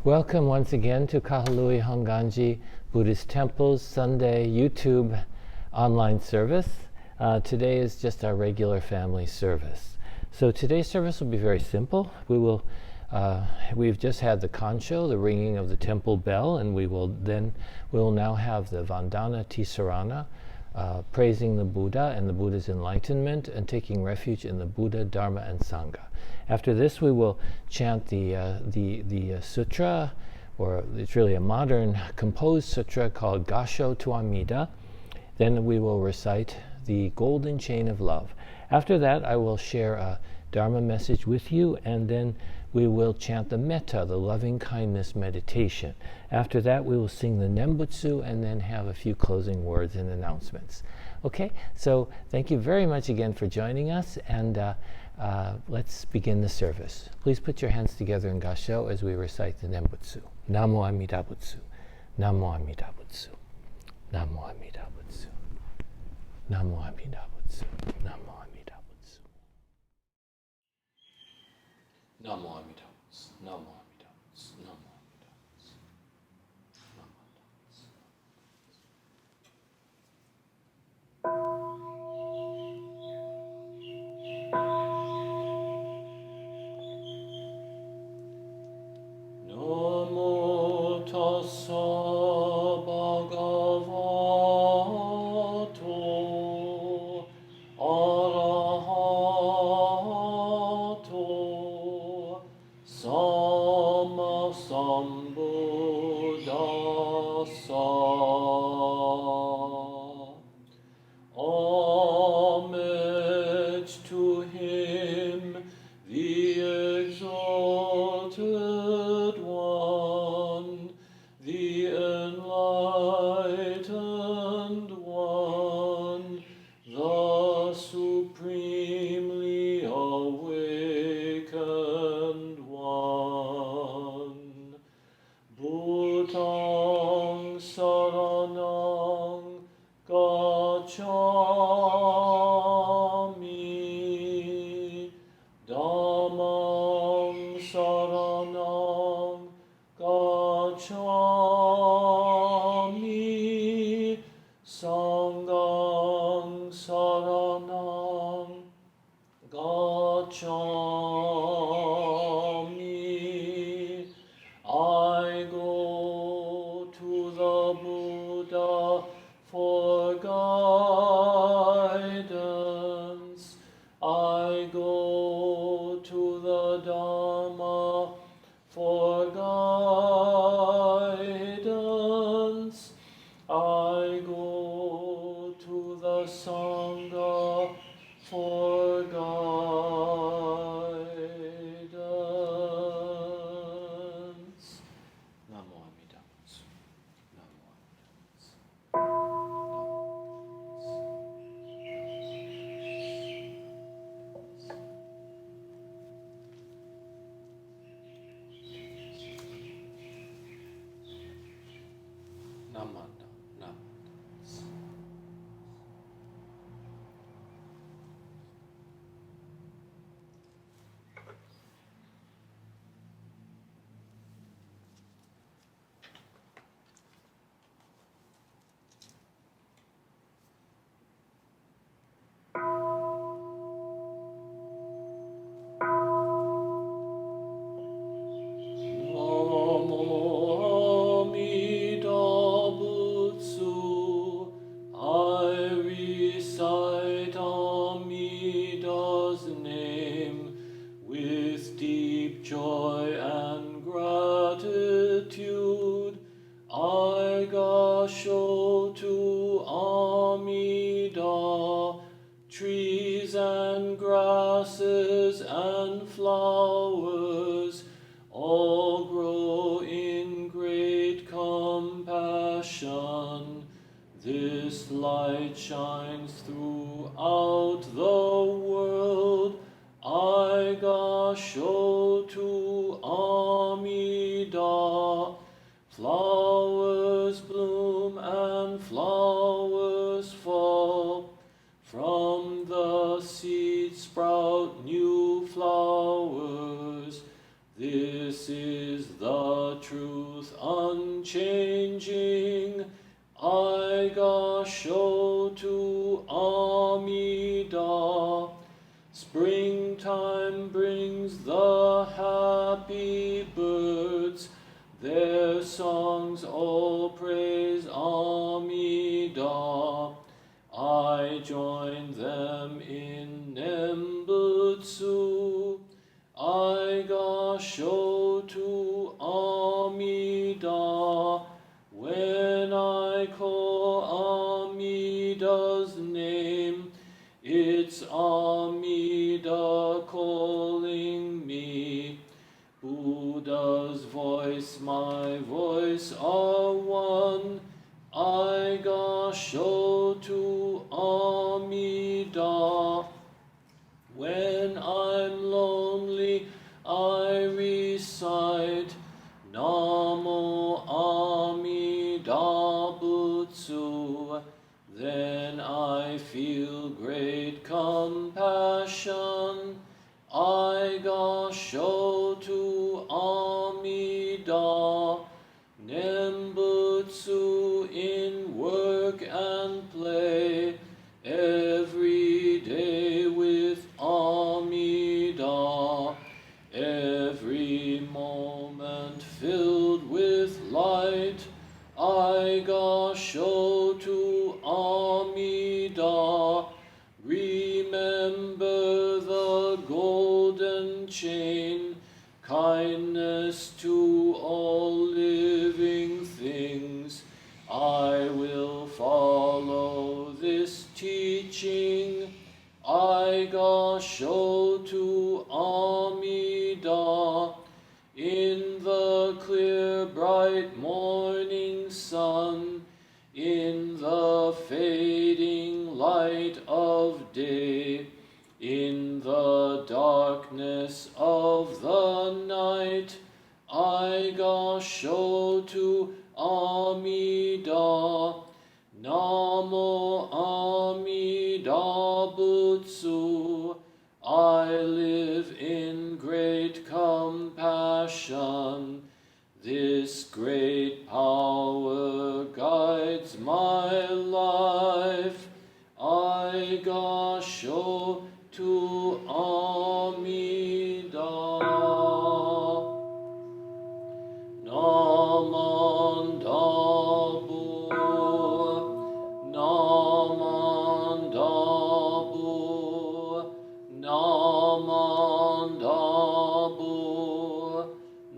Welcome once again to Kahului Hongwanji Buddhist Temple's Sunday YouTube online service. Today is just our regular family service. So today's service will be very simple. We've just had the kancho, the ringing of the temple bell, and we will now have the Vandana Tisarana, praising the Buddha and the Buddha's enlightenment and taking refuge in the Buddha, Dharma, and Sangha. After this, we will chant the sutra, or it's really a modern composed sutra called Gasho to Amida. Then we will recite the Golden Chain of Love. After that, I will share a Dharma message with you, and then we will chant the metta, the loving kindness meditation. After that, we will sing the Nembutsu and then have a few closing words and announcements. Okay, so thank you very much again for joining us, and let's begin the service. Please put your hands together in Gasho as we recite the Nembutsu. Namo Amida Butsu. Namo Amida Butsu. Namo Amida Butsu. Namo Amida Butsu. Namo Amida Butsu. Namo Amida Butsu. Namo Amida Butsu. Namo Amida Butsu. Namo Namo tassa bhagavato arahato sammasambuddhassa. Homage to him, the exalted one, the enlightened one, the supremely awakened one. Bhutang saranang gacchami, dhammang saranang gacchami, sanghang saranang gacchami. I go to the Buddha for guidance. I go to the Dharma for guidance. I go to the Sangha for guidance. Namo Amida Butsu. Namo Amida Butsu. Namanda, namanda. Namo Amida Butsu. I recite Amida's name with deep joy and gratitude. I gasho to Amida, trees and grasses and flowers all grow in great compassion. This light shines throughout the world. I gasho to Amida. Flowers bloom and flowers fall. From the seed sprout new flowers. This is the true unchanging, Aiga Shotu Amida. Springtime brings the happy birds, their songs all praise Amida. I join them in Nembutsu, Aiga Shotu Amida. When I call Amida's name, it's Amida calling me. Buddha's voice, my voice are one, Aiga Shotu Amida. When I'm lonely, I recite Namo Amida Butsu. Then I feel great compassion, Aiga Shotu Amida. Nembutsu in work and play, every day with Amida. Every moment filled with light, Aiga Shotu Amida. Remember the golden chain, kindness to all living things. I will follow this teaching, Aiga Shotu Amida. In the clear bright morning sun, in the fading light of day, in the darkness of the night, Aiga Shotu Amida. Namo Amida Butsu. I live in great compassion. This great power guides my life. Aiga Shotu Amida. Namandabu, Namandabu, Namandabu,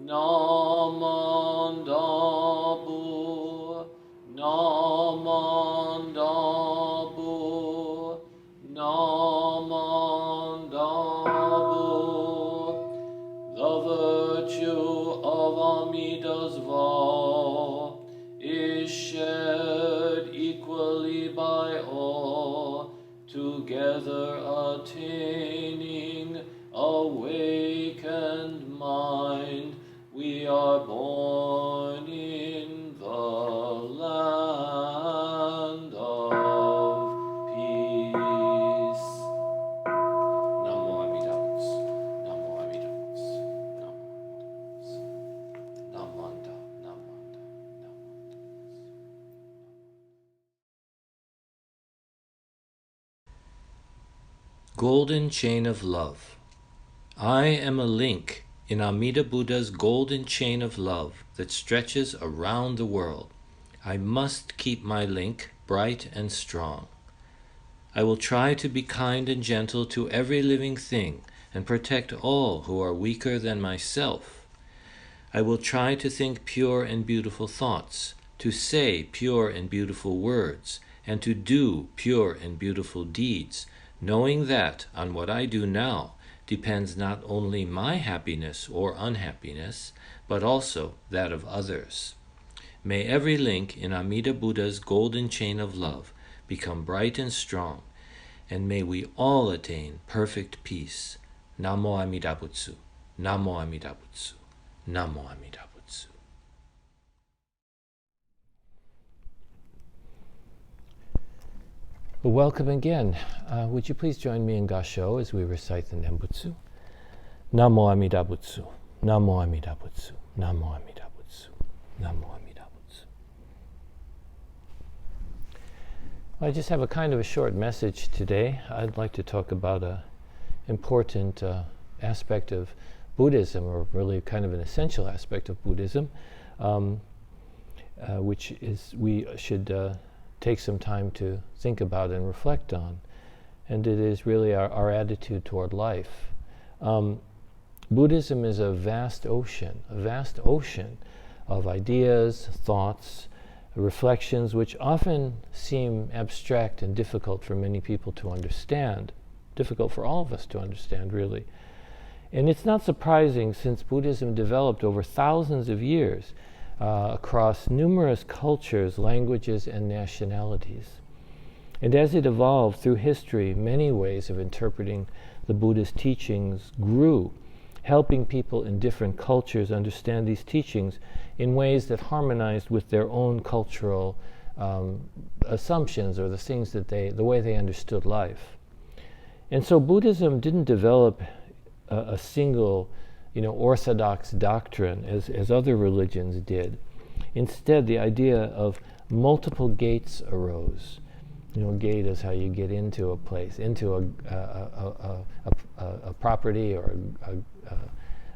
Namandabu, Namandabu, Namandabu. The virtue of Amida's vow is shared equally by all, together attaining awakened mind. We are born in the land of peace. Namo Amida Butsu. Namo Amida Butsu. Namo Amida Butsu. Namanda, Namanda, Namanda. Golden Chain of Love. I am a link in Amida Buddha's golden chain of love that stretches around the world. I must keep my link bright and strong. I will try to be kind and gentle to every living thing and protect all who are weaker than myself. I will try to think pure and beautiful thoughts, to say pure and beautiful words, and to do pure and beautiful deeds, knowing that on what I do now depends not only my happiness or unhappiness, but also that of others. May every link in Amida Buddha's golden chain of love become bright and strong, and may we all attain perfect peace. Namo Amida Butsu, Namo Amida Butsu, Namo Amida Butsu. Well, welcome again. Would you please join me in Gasho as we recite the Nembutsu? Namo Amida Butsu, Namo Amida Butsu, Namo Amida Butsu, Namo Amida. I just have a kind of a short message today. I'd like to talk about an important aspect of Buddhism, or really kind of an essential aspect of Buddhism, which is we should take some time to think about and reflect on. And it is really our attitude toward life. Buddhism is a vast ocean of ideas, thoughts, reflections, which often seem abstract and difficult for many people to understand, difficult for all of us to understand, really. And it's not surprising, since Buddhism developed over thousands of years across numerous cultures, languages, and nationalities. And as it evolved through history, many ways of interpreting the Buddhist teachings grew, helping people in different cultures understand these teachings in ways that harmonized with their own cultural assumptions, or the things that the way they understood life. And so Buddhism didn't develop a single, orthodox doctrine as other religions did. Instead, the idea of multiple gates arose. Gate is how you get into a place, into a property, or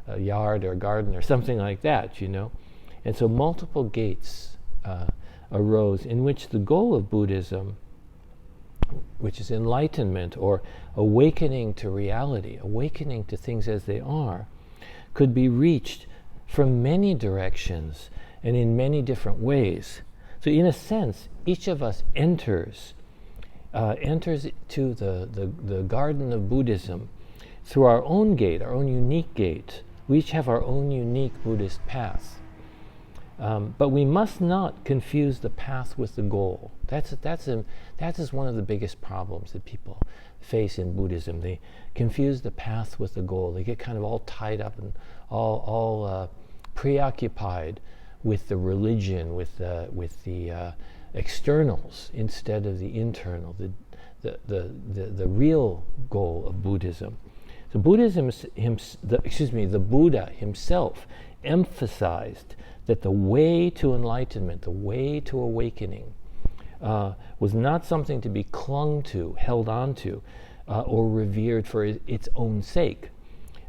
a yard or a garden or something like that, And so multiple gates arose, in which the goal of Buddhism, which is enlightenment or awakening to reality, awakening to things as they are, could be reached from many directions and in many different ways. So in a sense, each of us enters to the garden of Buddhism through our own gate, our own unique gate. We each have our own unique Buddhist path. But we must not confuse the path with the goal. That is one of the biggest problems that people face in Buddhism. They confuse the path with the goal. They get kind of all tied up and all preoccupied with the religion, with the externals instead of the internal, the real goal of Buddhism. So Buddhism, the Buddha himself emphasized that the way to enlightenment, the way to awakening, was not something to be clung to, held on to, or revered for its own sake.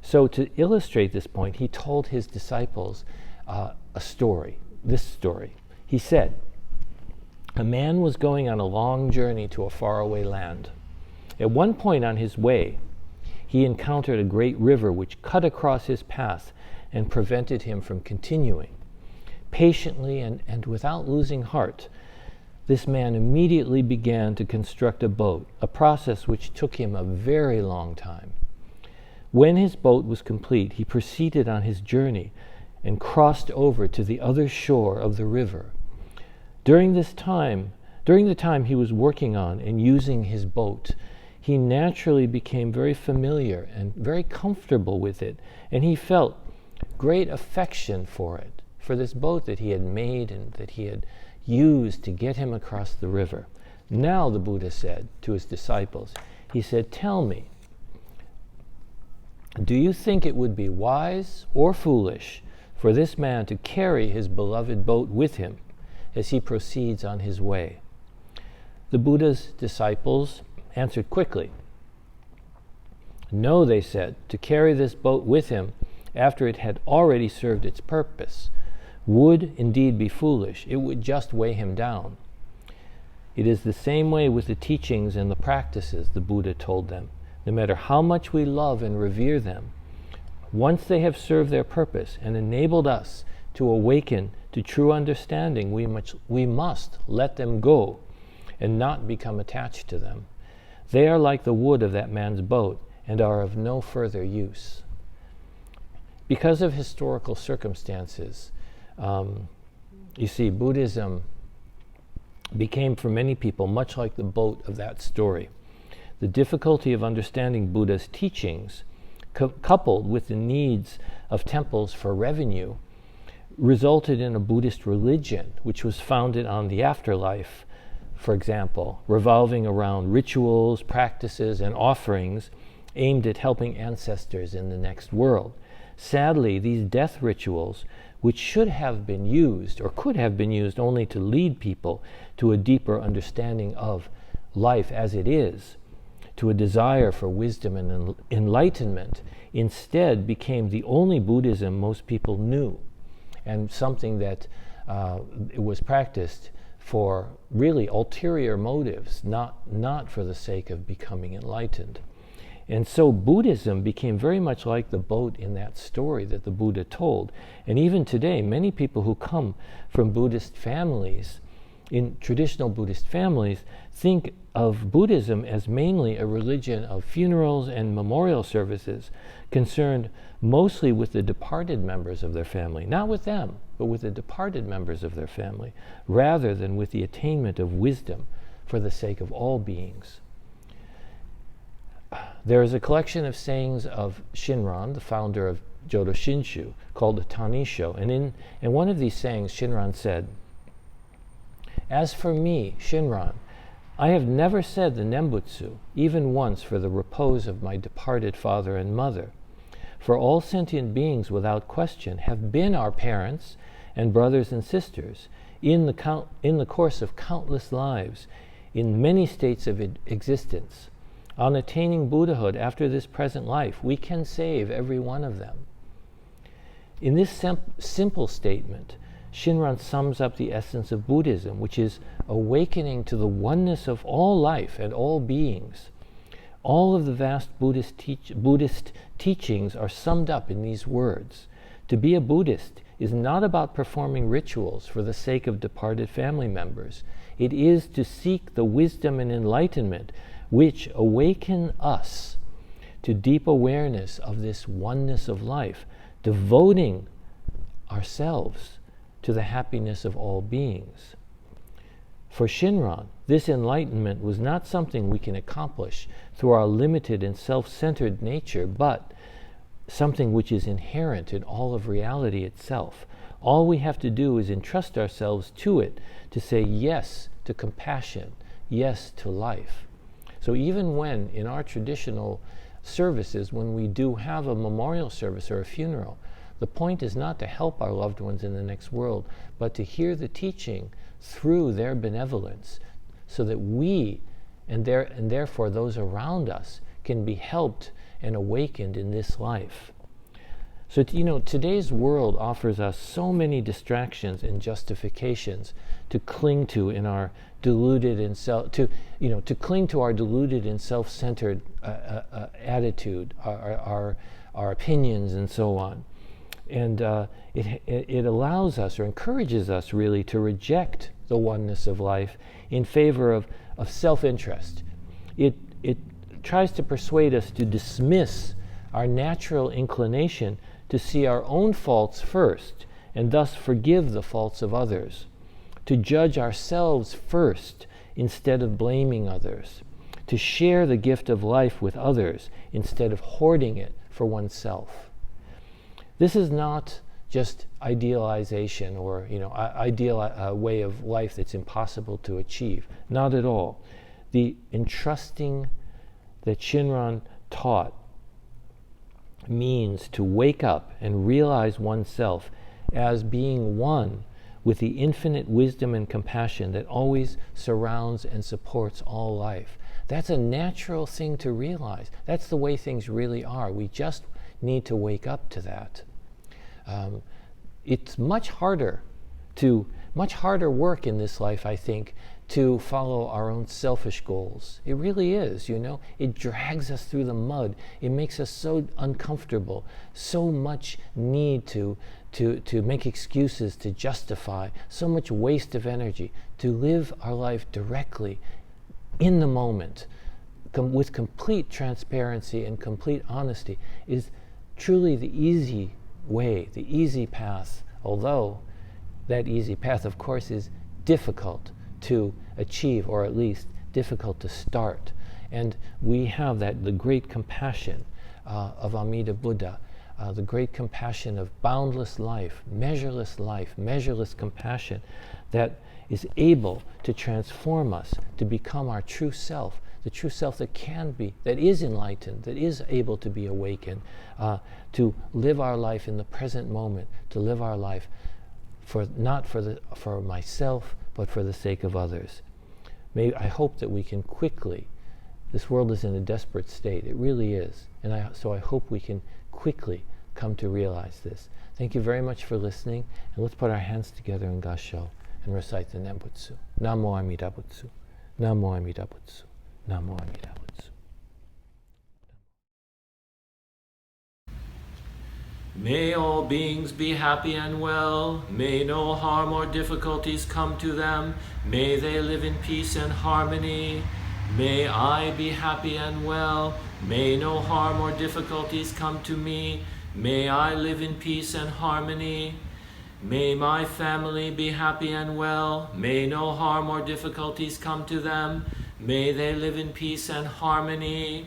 So to illustrate this point, he told his disciples a story, this story. He said, a man was going on a long journey to a faraway land. At one point on his way, he encountered a great river which cut across his path and prevented him from continuing. Patiently and without losing heart, this man immediately began to construct a boat, a process which took him a very long time. When his boat was complete, he proceeded on his journey and crossed over to the other shore of the river. During the time he was working on and using his boat, he naturally became very familiar and very comfortable with it, and he felt great affection for it, for this boat that he had made and that he had used to get him across the river. Now, the Buddha said to his disciples, he said, "Tell me, do you think it would be wise or foolish for this man to carry his beloved boat with him as he proceeds on his way?" The Buddha's disciples answered quickly. "No," they said, "to carry this boat with him after it had already served its purpose would indeed be foolish. It would just weigh him down." It is the same way with the teachings and the practices, the Buddha told them. No matter how much we love and revere them, once they have served their purpose and enabled us to awaken to true understanding, we must let them go and not become attached to them. They are like the wood of that man's boat and are of no further use. Because of historical circumstances, you see, Buddhism became for many people much like the boat of that story. The difficulty of understanding Buddha's teachings, coupled with the needs of temples for revenue, resulted in a Buddhist religion which was founded on the afterlife, for example, revolving around rituals, practices, and offerings aimed at helping ancestors in the next world. Sadly, these death rituals, which should have been used or could have been used only to lead people to a deeper understanding of life as it is, to a desire for wisdom and enlightenment, instead became the only Buddhism most people knew, and something that it was practiced for really ulterior motives, not for the sake of becoming enlightened. And so Buddhism became very much like the boat in that story that the Buddha told. And even today, many people who come from Buddhist families, in traditional Buddhist families, think of Buddhism as mainly a religion of funerals and memorial services, concerned mostly with the departed members of their family. Not with them, but with the departed members of their family, rather than with the attainment of wisdom for the sake of all beings. There is a collection of sayings of Shinran, the founder of Jodo Shinshu, called the Tanisho. And in one of these sayings, Shinran said, "As for me, Shinran, I have never said the Nembutsu, even once for the repose of my departed father and mother. For all sentient beings, without question, have been our parents and brothers and sisters in the course of countless lives, in many states of existence. On attaining Buddhahood after this present life, we can save every one of them." In this simple statement, Shinran sums up the essence of Buddhism, which is awakening to the oneness of all life and all beings. All of the vast Buddhist teachings are summed up in these words. To be a Buddhist is not about performing rituals for the sake of departed family members. It is to seek the wisdom and enlightenment which awaken us to deep awareness of this oneness of life, devoting ourselves to the happiness of all beings. For Shinran, this enlightenment was not something we can accomplish through our limited and self-centered nature, but something which is inherent in all of reality itself. All we have to do is entrust ourselves to it, to say yes to compassion, yes to life. So even when, in our traditional services, when we do have a memorial service or a funeral, the point is not to help our loved ones in the next world, but to hear the teaching through their benevolence, so that we, and therefore those around us, can be helped and awakened in this life. So, today's world offers us so many distractions and justifications to cling to in our deluded and to cling to our deluded and self-centered attitude, our opinions, and so on. And it allows us, or encourages us really, to reject the oneness of life in favor of self-interest. It tries to persuade us to dismiss our natural inclination to see our own faults first, and thus forgive the faults of others, to judge ourselves first instead of blaming others, to share the gift of life with others instead of hoarding it for oneself. This is not just idealization or ideal way of life that's impossible to achieve. Not at all. The entrusting that Shinran taught means to wake up and realize oneself as being one with the infinite wisdom and compassion that always surrounds and supports all life. That's a natural thing to realize. That's the way things really are. We just need to wake up to that. It's much harder work in this life, I think, to follow our own selfish goals. It really is, It drags us through the mud. It makes us so uncomfortable, so much need to make excuses, to justify, so much waste of energy. To live our life directly, in the moment, with complete transparency and complete honesty, is truly the easy way, the easy path, although that easy path, of course, is difficult to achieve, or at least difficult to start. And we have the great compassion of Amida Buddha, the great compassion of boundless life, measureless compassion that is able to transform us to become our true self, the true self that can be, that is enlightened, that is able to be awakened, to live our life in the present moment, to live our life not for myself, but for the sake of others. I hope that we can quickly, this world is in a desperate state, it really is, and so I hope we can quickly come to realize this. Thank you very much for listening, and let's put our hands together in Gassho and recite the Nembutsu. Namo Amida Butsu, Namo Amida Butsu, Namo Amida Butsu. May all beings be happy and well. May no harm or difficulties come to them. May they live in peace and harmony. May I be happy and well. May no harm or difficulties come to me. May I live in peace and harmony. May my family be happy and well. May no harm or difficulties come to them. May they live in peace and harmony.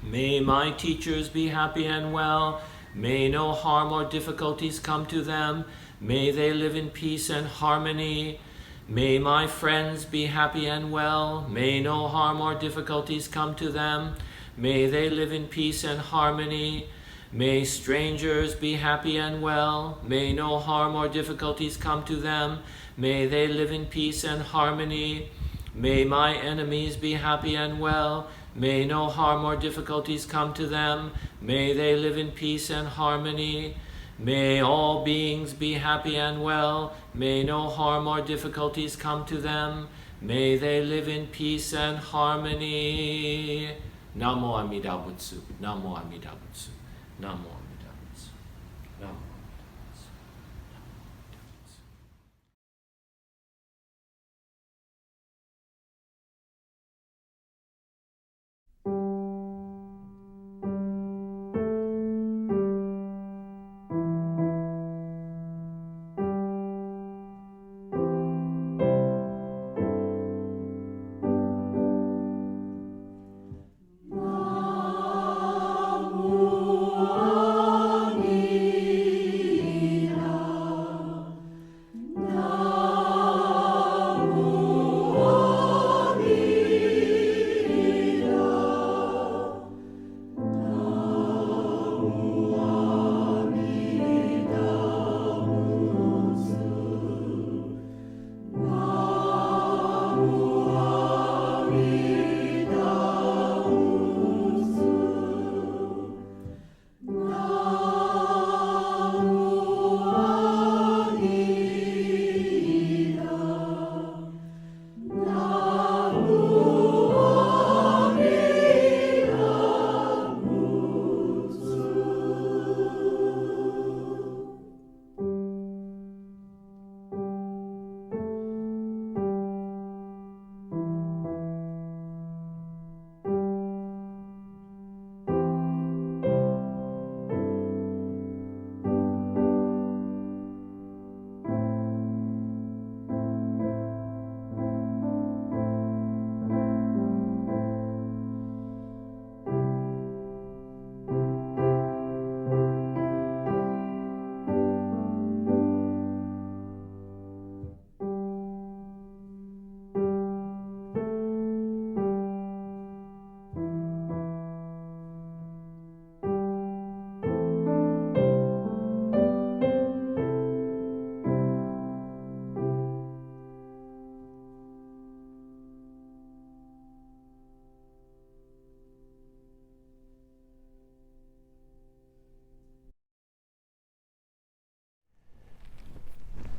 May my teachers be happy and well. May no harm or difficulties come to them. May they live in peace and harmony. May my friends be happy and well. May no harm or difficulties come to them. May they live in peace and harmony. May strangers be happy and well. May no harm or difficulties come to them. May they live in peace and harmony. May my enemies be happy and well. May no harm or difficulties come to them. May they live in peace and harmony. May all beings be happy and well. May no harm or difficulties come to them. May they live in peace and harmony. Namo Amida Butsu, Namo Amida Butsu, Namo Amida Butsu, Namo.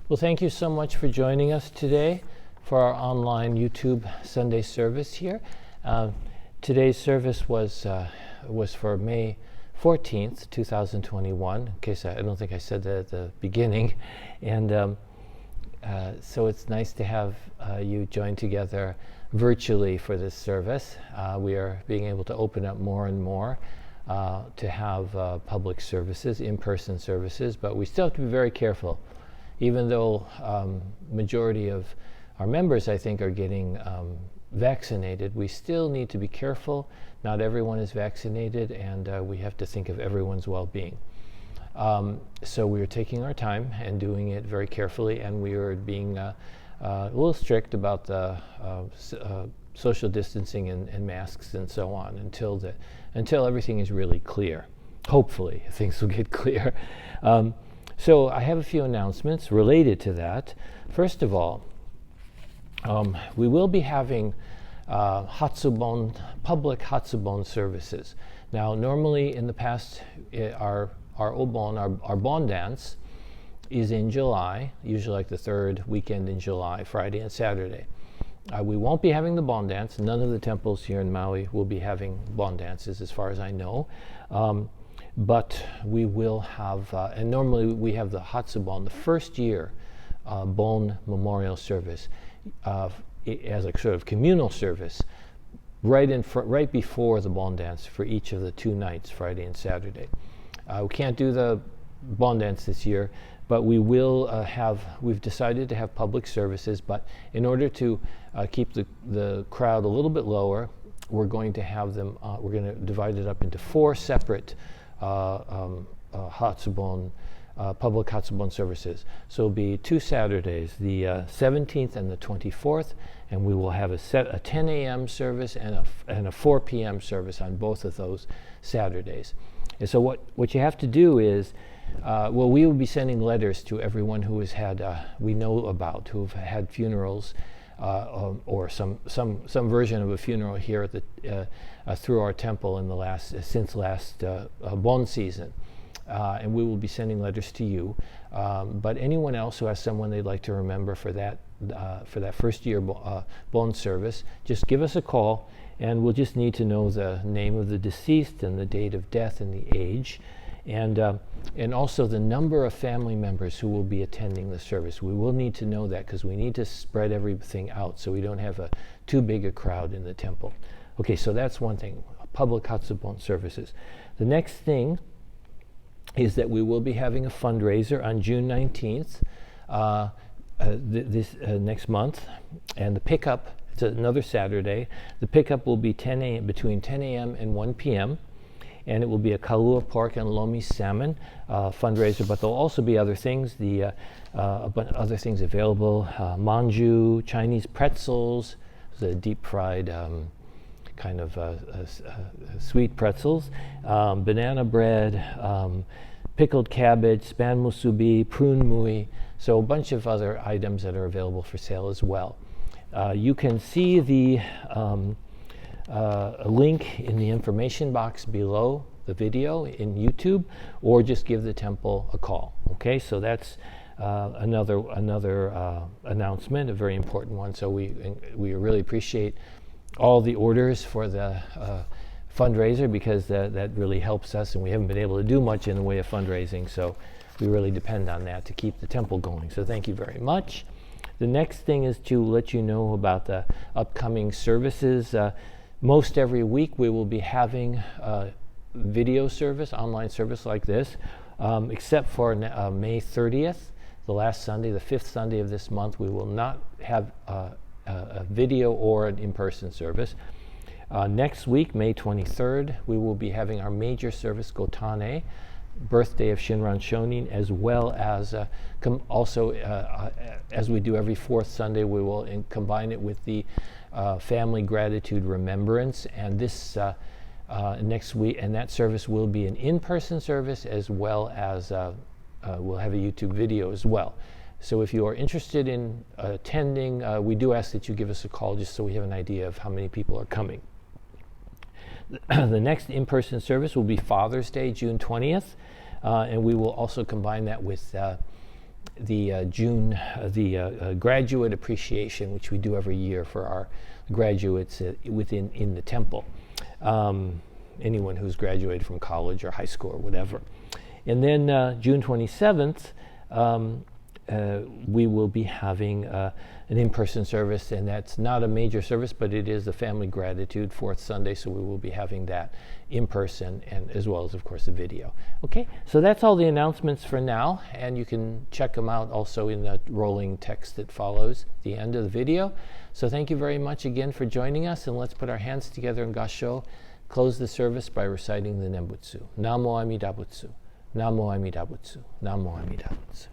Well, thank you so much for joining us today for our online YouTube Sunday service here. Today's service was for May 14th, 2021, in case I don't think I said that at the beginning. And so it's nice to have you join together virtually for this service. We are being able to open up more and more to have public services, in-person services, but we still have to be very careful. Even though majority of our members, I think, are getting vaccinated, we still need to be careful. Not everyone is vaccinated, and we have to think of everyone's well-being. So we are taking our time and doing it very carefully, and we are being a little strict about the social distancing and masks and so on until everything is really clear. Hopefully, things will get clear. So I have a few announcements related to that. First of all, We will be having public Hatsubon services. Now, normally in the past, our Obon, our Bon dance, is in July, usually like the third weekend in July, Friday and Saturday. We won't be having the Bon dance. None of the temples here in Maui will be having Bon dances, as far as I know. But we will have, and normally we have the Hatsubon, the first year Bon memorial service, as a sort of communal service, right before the Bon dance for each of the 2 nights, Friday and Saturday. We can't do the Bon dance this year, but we will we've decided to have public services, but in order to keep the crowd a little bit lower, we're going to have them, we're going to divide it up into 4 separate Hatsubon, public Hatsubon services. So it'll be 2 Saturdays, the 17th and the 24th, and we will have a 10 a.m. service and a 4 p.m. service on both of those Saturdays. And so what you have to do is, we will be sending letters to everyone who has had, we know about, who have had funerals, or some version of a funeral here at the through our temple in since last Bon season, and we will be sending letters to you. But anyone else who has someone they'd like to remember for that first year Bon service, just give us a call, and we'll just need to know the name of the deceased and the date of death and the age, and also the number of family members who will be attending the service. We will need to know that because we need to spread everything out so we don't have too big a crowd in the temple. Okay, so that's one thing, public Hatsubon services. The next thing is that we will be having a fundraiser on June 19th, next month, and the pickup, it's another Saturday. The pickup will be between 10 a.m. and 1 p.m., and it will be a kalua pork and lomi salmon fundraiser, but there'll also be other things, other things available, manju, Chinese pretzels, the deep fried kind of sweet pretzels, banana bread, pickled cabbage, span musubi, prune mui, so a bunch of other items that are available for sale as well. You can see the a link in the information box below the video in YouTube, or just give the temple a call. Okay, so that's another announcement, a very important one. So we really appreciate all the orders for the fundraiser, because that really helps us, and we haven't been able to do much in the way of fundraising, so we really depend on that to keep the temple going. So thank you very much. The next thing is to let you know about the upcoming services. Most every week we will be having a video service, online service like this, except for May 30th, the last Sunday, the 5th Sunday of this month. We will not have a video or an in-person service. Next week, May 23rd, we will be having our major service, Gotane, birthday of Shinran Shonin, as well as as we do every 4th Sunday, we will combine it with the Family Gratitude Remembrance, and this next week, and that service will be an in-person service, as well as we'll have a YouTube video as well. So if you are interested in attending, we do ask that you give us a call just so we have an idea of how many people are coming. The next in-person service will be Father's Day, June 20th, and we will also combine that with the graduate appreciation, which we do every year for our graduates in the temple. Anyone who's graduated from college or high school or whatever. And then June 27th, we will be having an in-person service, and that's not a major service, but it is the Family Gratitude 4th Sunday, so we will be having that in person, and as well as, of course, a video. Okay, so that's all the announcements for now, and you can check them out also in the rolling text that follows the end of the video. So thank you very much again for joining us, and let's put our hands together in Gassho. Close the service by reciting the Nembutsu. Namo Amida Butsu. Namo Amida Butsu. Namo Amida Butsu.